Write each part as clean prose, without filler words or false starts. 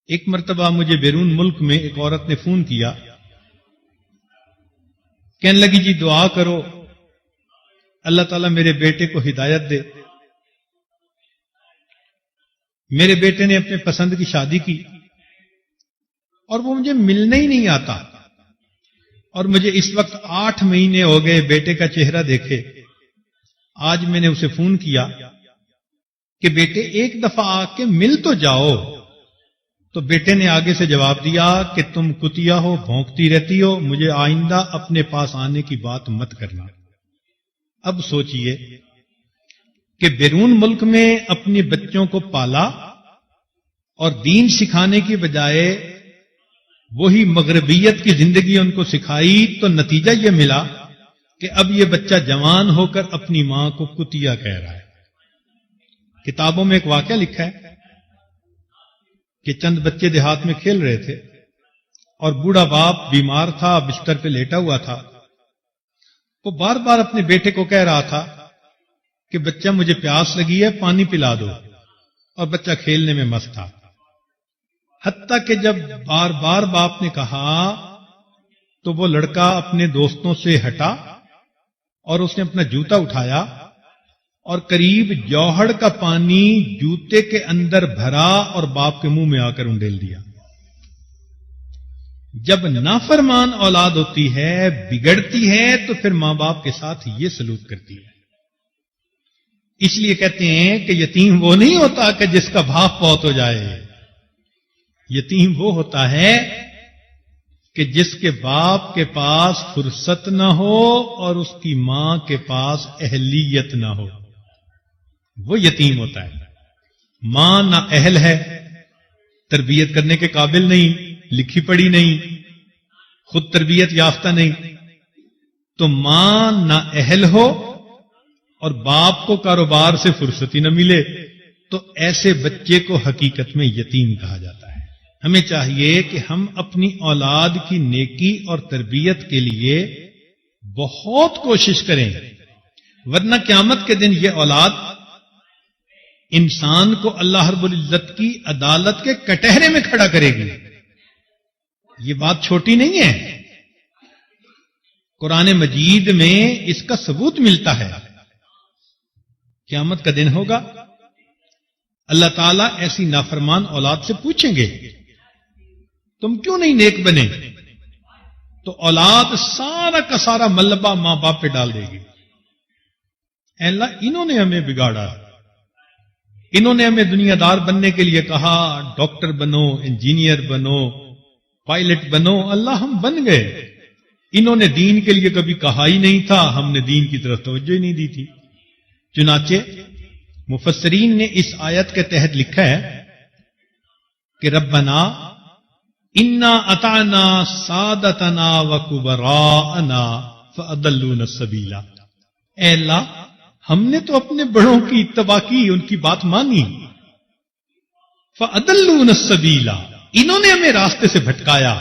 ایک مرتبہ مجھے بیرون ملک میں ایک عورت نے فون کیا، کہنے لگی جی دعا کرو اللہ تعالیٰ میرے بیٹے کو ہدایت دے۔ میرے بیٹے نے اپنے پسند کی شادی کی اور وہ مجھے ملنے ہی نہیں آتا، اور مجھے اس وقت 8 مہینے ہو گئے بیٹے کا چہرہ دیکھے۔ آج میں نے اسے فون کیا کہ بیٹے ایک دفعہ آ کے مل تو جاؤ، تو بیٹے نے آگے سے جواب دیا کہ تم کتیا ہو، بھونکتی رہتی ہو، مجھے آئندہ اپنے پاس آنے کی بات مت کرنا۔ اب سوچئے کہ بیرون ملک میں اپنے بچوں کو پالا اور دین سکھانے کی بجائے وہی مغربیت کی زندگی ان کو سکھائی، تو نتیجہ یہ ملا کہ اب یہ بچہ جوان ہو کر اپنی ماں کو کتیا کہہ رہا ہے۔ کتابوں میں ایک واقعہ لکھا ہے کہ چند بچے دیہات میں کھیل رہے تھے اور بوڑھا باپ بیمار تھا، بستر پہ لیٹا ہوا تھا۔ وہ بار بار اپنے بیٹے کو کہہ رہا تھا کہ بچہ مجھے پیاس لگی ہے، پانی پلا دو، اور بچہ کھیلنے میں مست تھا۔ حتیٰ کہ جب بار بار باپ نے کہا تو وہ لڑکا اپنے دوستوں سے ہٹا اور اس نے اپنا جوتا اٹھایا اور قریب جوہڑ کا پانی جوتے کے اندر بھرا اور باپ کے منہ میں آ کر انڈیل دیا۔ جب نافرمان اولاد ہوتی ہے، بگڑتی ہے، تو پھر ماں باپ کے ساتھ یہ سلوک کرتی ہے۔ اس لیے کہتے ہیں کہ یتیم وہ نہیں ہوتا کہ جس کا باپ فوت ہو جائے، یتیم وہ ہوتا ہے کہ جس کے باپ کے پاس فرصت نہ ہو اور اس کی ماں کے پاس اہلیت نہ ہو، وہ یتیم ہوتا ہے۔ ماں نہ اہل ہے، تربیت کرنے کے قابل نہیں، لکھی پڑھی نہیں، خود تربیت یافتہ نہیں، تو ماں نہ اہل ہو اور باپ کو کاروبار سے فرصت ہی نہ ملے، تو ایسے بچے کو حقیقت میں یتیم کہا جاتا ہے۔ ہمیں چاہیے کہ ہم اپنی اولاد کی نیکی اور تربیت کے لیے بہت کوشش کریں، ورنہ قیامت کے دن یہ اولاد انسان کو اللہ رب العزت کی عدالت کے کٹہرے میں کھڑا کرے گی۔ یہ بات چھوٹی نہیں ہے، قرآن مجید میں اس کا ثبوت ملتا ہے۔ قیامت کا دن ہوگا، اللہ تعالیٰ ایسی نافرمان اولاد سے پوچھیں گے تم کیوں نہیں نیک بنے، تو اولاد سارا کا سارا ملبہ ماں باپ پہ ڈال دے گی۔ اے اللہ، انہوں نے ہمیں بگاڑا، انہوں نے ہمیں دنیا دار بننے کے لیے کہا، ڈاکٹر بنو، انجینئر بنو، پائلٹ بنو، اللہ ہم بن گئے۔ انہوں نے دین کے لیے کبھی کہا ہی نہیں تھا، ہم نے دین کی طرف توجہ ہی نہیں دی تھی۔ چنانچہ مفسرین نے اس آیت کے تحت لکھا ہے کہ ربنا انا اطعنا سادتنا وکبراءنا فاضلونا السبیل، اے اللہ ہم نے تو اپنے بڑوں کی اتباع کی، ان کی بات مانی، فاضلونا السبیل، انہوں نے ہمیں راستے سے بھٹکایا۔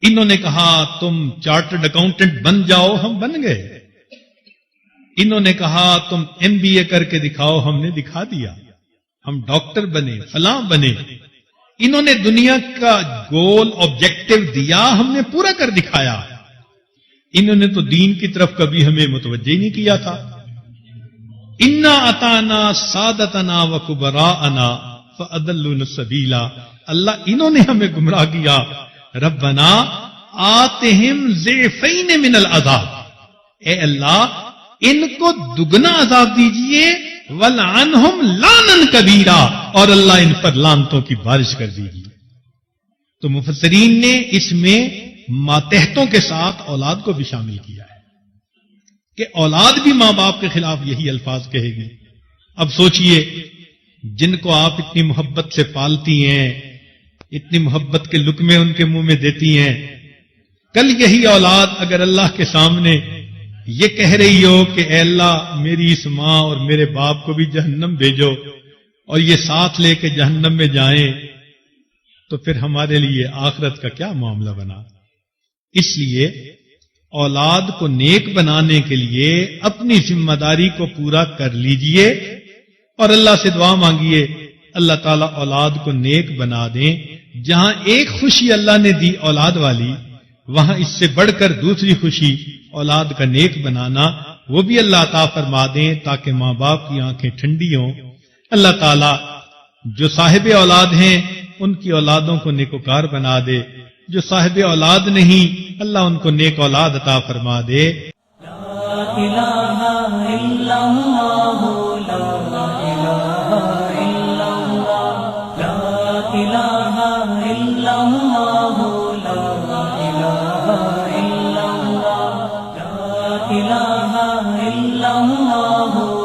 انہوں نے کہا تم چارٹرڈ اکاؤنٹنٹ بن جاؤ، ہم بن گئے۔ انہوں نے کہا تم MBA کر کے دکھاؤ، ہم نے دکھا دیا، ہم ڈاکٹر بنے، فلاں بنے۔ انہوں نے دنیا کا گول آبجیکٹو دیا، ہم نے پورا کر دکھایا۔ انہوں نے تو دین کی طرف کبھی ہمیں متوجہ نہیں کیا تھا۔ انا اطعنا سادتنا وکبراءنا فاضلونا السبیل، اللہ انہوں نے ہمیں گمراہ کیا۔ ربنا آتہم ضعفین من العذاب، اے اللہ ان کو دگنا عذاب دیجئے، وَلْعَنْهُمْ لَعْنًا كَبِيرًا، اور اللہ ان پر لعنتوں کی بارش کر دیجئے۔ تو مفسرین نے اس میں ماتحتوں کے ساتھ اولاد کو بھی شامل کیا ہے کہ اولاد بھی ماں باپ کے خلاف یہی الفاظ کہے گی۔ اب سوچئے جن کو آپ اتنی محبت سے پالتی ہیں، اتنی محبت کے لقمے ان کے منہ میں دیتی ہیں، کل یہی اولاد اگر اللہ کے سامنے یہ کہہ رہی ہو کہ اے اللہ میری اس ماں اور میرے باپ کو بھی جہنم بھیجو، اور یہ ساتھ لے کے جہنم میں جائیں، تو پھر ہمارے لیے آخرت کا کیا معاملہ بنا۔ اس لیے اولاد کو نیک بنانے کے لیے اپنی ذمہ داری کو پورا کر لیجئے اور اللہ سے دعا مانگیے اللہ تعالیٰ اولاد کو نیک بنا دیں. جہاں ایک خوشی اللہ نے دی اولاد والی، وہاں اس سے بڑھ کر دوسری خوشی اولاد کا نیک بنانا، وہ بھی اللہ عطا فرما دیں تاکہ ماں باپ کی آنکھیں ٹھنڈی ہوں. اللہ تعالیٰ جو صاحب اولاد ہیں ان کی اولادوں کو نیکوکار بنا دے، جو صاحب اولاد نہیں اللہ ان کو نیک اولاد عطا فرما دے. لا الہ الا اللہ، لا الہ الا اللہ، لا الہ الا اللہ، لا الہ الا اللہ، لا الہ الا اللہ.